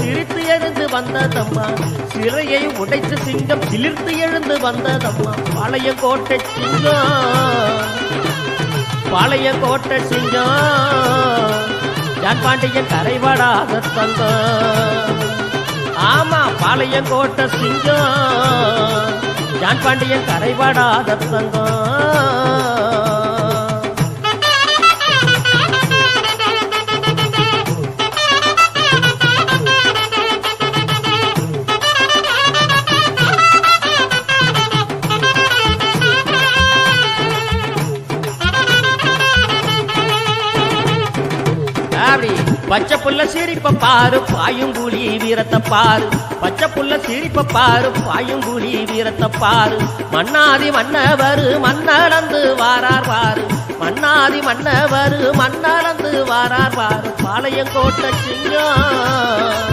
சிரித்து எழுந்து வந்ததம்மா, சிறையை உடைத்து சிங்கம் சிலிர்த்து எழுந்து வந்ததம்மா. பாளையங்கோட்டை சிங்கம், பாளையங்கோட்டை சிங்கம், ஜான் பாண்டியன் கரைபடாத தங்கம். ஆமா, பாளையங்கோட்டை சிங்கம், ஜான் பாண்டியன் கரைபடாத தங்கம். பச்சை புள்ள சிரிப்ப பாரு, பாயுங்குழி வீரத்தை பாரு. பச்சை புள்ள சிரிப்ப பாரு, பாயுங்குழி வீரத்தை பாரு. மன்னாதி மன்னவரு மன்னளந்து வாரார் பாரு, மன்னாதி மன்னவரு மன்னளந்து வாரார் பாரு. பாளையங்கோட்டை சிங்கம்.